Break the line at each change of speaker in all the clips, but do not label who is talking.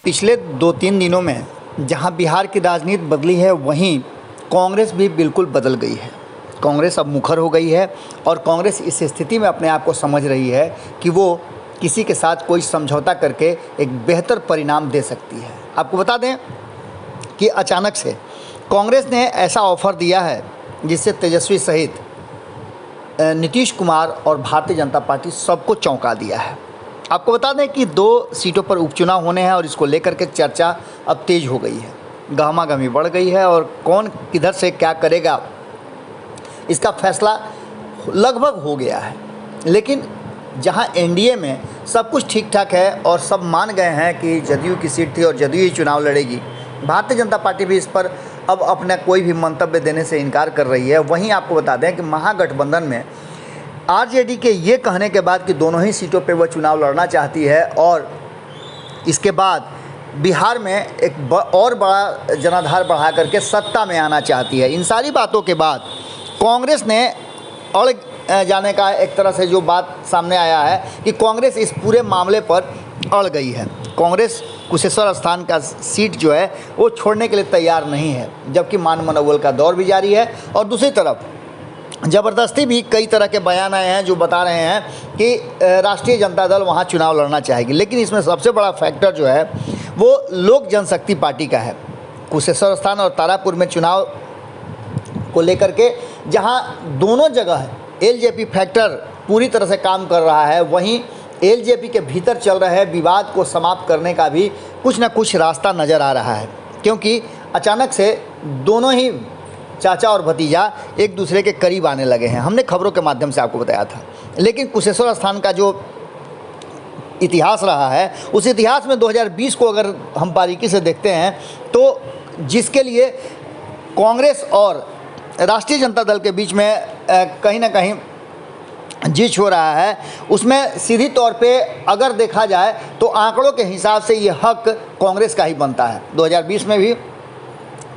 पिछले 2-3 दिनों में जहां बिहार की राजनीति बदली है, वहीं कांग्रेस भी बिल्कुल बदल गई है। कांग्रेस अब मुखर हो गई है और कांग्रेस इस स्थिति में अपने आप को समझ रही है कि वो किसी के साथ कोई समझौता करके एक बेहतर परिणाम दे सकती है। आपको बता दें कि अचानक से कांग्रेस ने ऐसा ऑफ़र दिया है जिससे तेजस्वी सहित नीतीश कुमार और भारतीय जनता पार्टी सबको चौंका दिया है। आपको बता दें कि 2 सीटों पर उपचुनाव होने हैं और इसको लेकर के चर्चा अब तेज़ हो गई है, गहमागहमी बढ़ गई है और कौन किधर से क्या करेगा इसका फैसला लगभग हो गया है। लेकिन जहां एनडीए में सब कुछ ठीक ठाक है और सब मान गए हैं कि जदयू की सीट थी और जदयू ही चुनाव लड़ेगी, भारतीय जनता पार्टी भी इस पर अब अपना कोई भी मंतव्य देने से इनकार कर रही है। वहीं आपको बता दें कि महागठबंधन में आरजेडी के ये कहने के बाद कि दोनों ही सीटों पे वह चुनाव लड़ना चाहती है और इसके बाद बिहार में एक और बड़ा जनाधार बढ़ा करके सत्ता में आना चाहती है। इन सारी बातों के बाद कांग्रेस ने अड़ जाने का एक तरह से जो बात सामने आया है कि कांग्रेस इस पूरे मामले पर अड़ गई है। कांग्रेस कुशेश्वर स्थान का सीट जो है वो छोड़ने के लिए तैयार नहीं है, जबकि मान मनोबल का दौर भी जारी है। और दूसरी तरफ ज़बरदस्ती भी कई तरह के बयान आए हैं जो बता रहे हैं कि राष्ट्रीय जनता दल वहाँ चुनाव लड़ना चाहेगी। लेकिन इसमें सबसे बड़ा फैक्टर जो है वो लोक जनशक्ति पार्टी का है। कुशेश्वर स्थान और तारापुर में चुनाव को लेकर के जहाँ दोनों जगह एलजेपी फैक्टर पूरी तरह से काम कर रहा है, वहीं एलजेपी के भीतर चल रहे विवाद को समाप्त करने का भी कुछ न कुछ रास्ता नज़र आ रहा है, क्योंकि अचानक से दोनों ही चाचा और भतीजा एक दूसरे के करीब आने लगे हैं। हमने खबरों के माध्यम से आपको बताया था। लेकिन कुशेश्वर स्थान का जो इतिहास रहा है, उस इतिहास में 2020 को अगर हम बारीकी से देखते हैं तो जिसके लिए कांग्रेस और राष्ट्रीय जनता दल के बीच में कहीं ना कहीं जिच हो रहा है, उसमें सीधी तौर पे अगर देखा जाए तो आंकड़ों के हिसाब से ये हक कांग्रेस का ही बनता है। 2020 में भी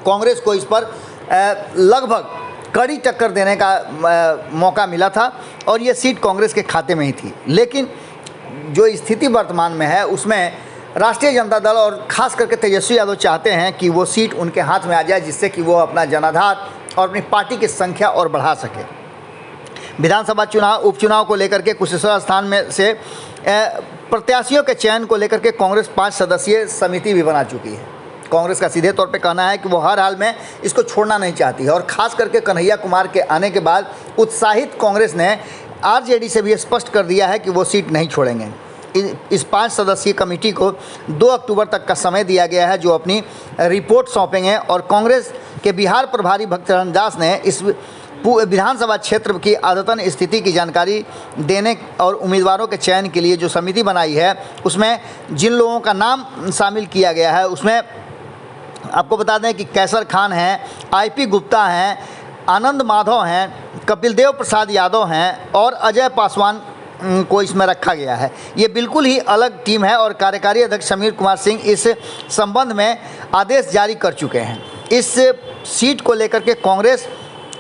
कांग्रेस को इस पर लगभग कड़ी टक्कर देने का मौका मिला था और ये सीट कांग्रेस के खाते में ही थी। लेकिन जो स्थिति वर्तमान में है उसमें राष्ट्रीय जनता दल और ख़ास करके तेजस्वी यादव चाहते हैं कि वो सीट उनके हाथ में आ जाए, जिससे कि वो अपना जनाधार और अपनी पार्टी की संख्या और बढ़ा सके। विधानसभा उपचुनाव को लेकर के कुशेश्वर स्थान में से प्रत्याशियों के चयन को लेकर के कांग्रेस 5 सदस्यीय समिति भी बना चुकी है। कांग्रेस का सीधे तौर पे कहना है कि वो हर हाल में इसको छोड़ना नहीं चाहती है और ख़ास करके कन्हैया कुमार के आने के बाद उत्साहित कांग्रेस ने आरजेडी से भी स्पष्ट कर दिया है कि वो सीट नहीं छोड़ेंगे। इस 5 सदस्यीय कमेटी को 2 अक्टूबर तक का समय दिया गया है, जो अपनी रिपोर्ट सौंपेंगे। और कांग्रेस के बिहार प्रभारी भक्तचरण दास ने इस विधानसभा क्षेत्र की आदतन स्थिति की जानकारी देने और उम्मीदवारों के चयन के लिए जो समिति बनाई है, उसमें जिन लोगों का नाम शामिल किया गया है उसमें आपको बता दें कि कैसर खान हैं, आईपी गुप्ता हैं, आनंद माधव हैं, कपिल देव प्रसाद यादव हैं और अजय पासवान को इसमें रखा गया है। ये बिल्कुल ही अलग टीम है और कार्यकारी अध्यक्ष समीर कुमार सिंह इस संबंध में आदेश जारी कर चुके हैं। इस सीट को लेकर के कांग्रेस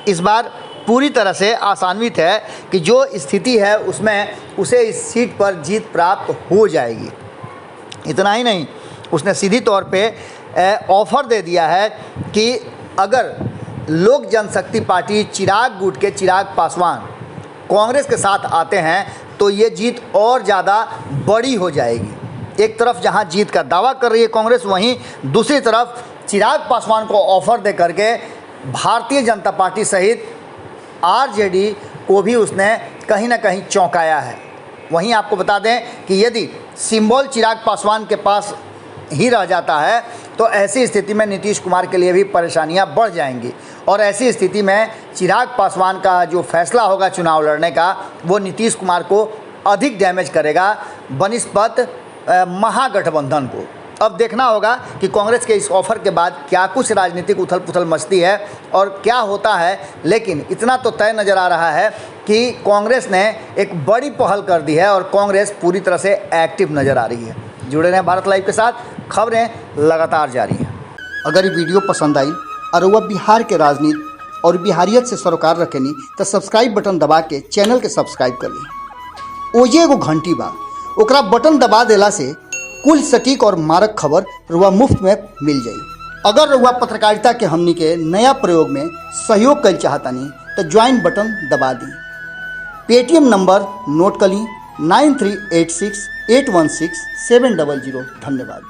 इस बार पूरी तरह से आशान्वित है कि जो स्थिति है उसमें उसे इस सीट पर जीत प्राप्त हो जाएगी। इतना ही नहीं, उसने सीधी तौर पे ऑफ़र दे दिया है कि अगर लोक जनशक्ति पार्टी चिराग गुट के चिराग पासवान कांग्रेस के साथ आते हैं तो ये जीत और ज़्यादा बड़ी हो जाएगी। एक तरफ जहां जीत का दावा कर रही है कांग्रेस, वहीं दूसरी तरफ चिराग पासवान को ऑफ़र दे करके भारतीय जनता पार्टी सहित आरजेडी को भी उसने कहीं ना कहीं चौंकाया है। वहीं आपको बता दें कि यदि सिंबल चिराग पासवान के पास ही रह जाता है तो ऐसी स्थिति में नीतीश कुमार के लिए भी परेशानियां बढ़ जाएंगी और ऐसी स्थिति में चिराग पासवान का जो फैसला होगा चुनाव लड़ने का, वो नीतीश कुमार को अधिक डैमेज करेगा बनिस्बत महागठबंधन को। अब देखना होगा कि कांग्रेस के इस ऑफर के बाद क्या कुछ राजनीतिक उथल पुथल मचती है और क्या होता है। लेकिन इतना तो तय नज़र आ रहा है कि कांग्रेस ने एक बड़ी पहल कर दी है और कांग्रेस पूरी तरह से एक्टिव नज़र आ रही है। जुड़े रहें भारत लाइव के साथ, खबरें लगातार जारी हैं। अगर ये वीडियो पसंद आई और वह बिहार के राजनीति और बिहारियत से सरोकार रखेनी तो सब्सक्राइब बटन दबा के चैनल के सब्सक्राइब कर ली। ओजे एगो घंटी बा, ओकरा बटन दबा देला से कुल सटीक और मारक खबर रुआ मुफ्त में मिल जाई। अगर रुआ पत्रकारिता के हमनी के नया प्रयोग में सहयोग कर चाहतानी तो ज्वाइन बटन दबा दी। पेटीएम नंबर नोट कर ली 9386816700। धन्यवाद।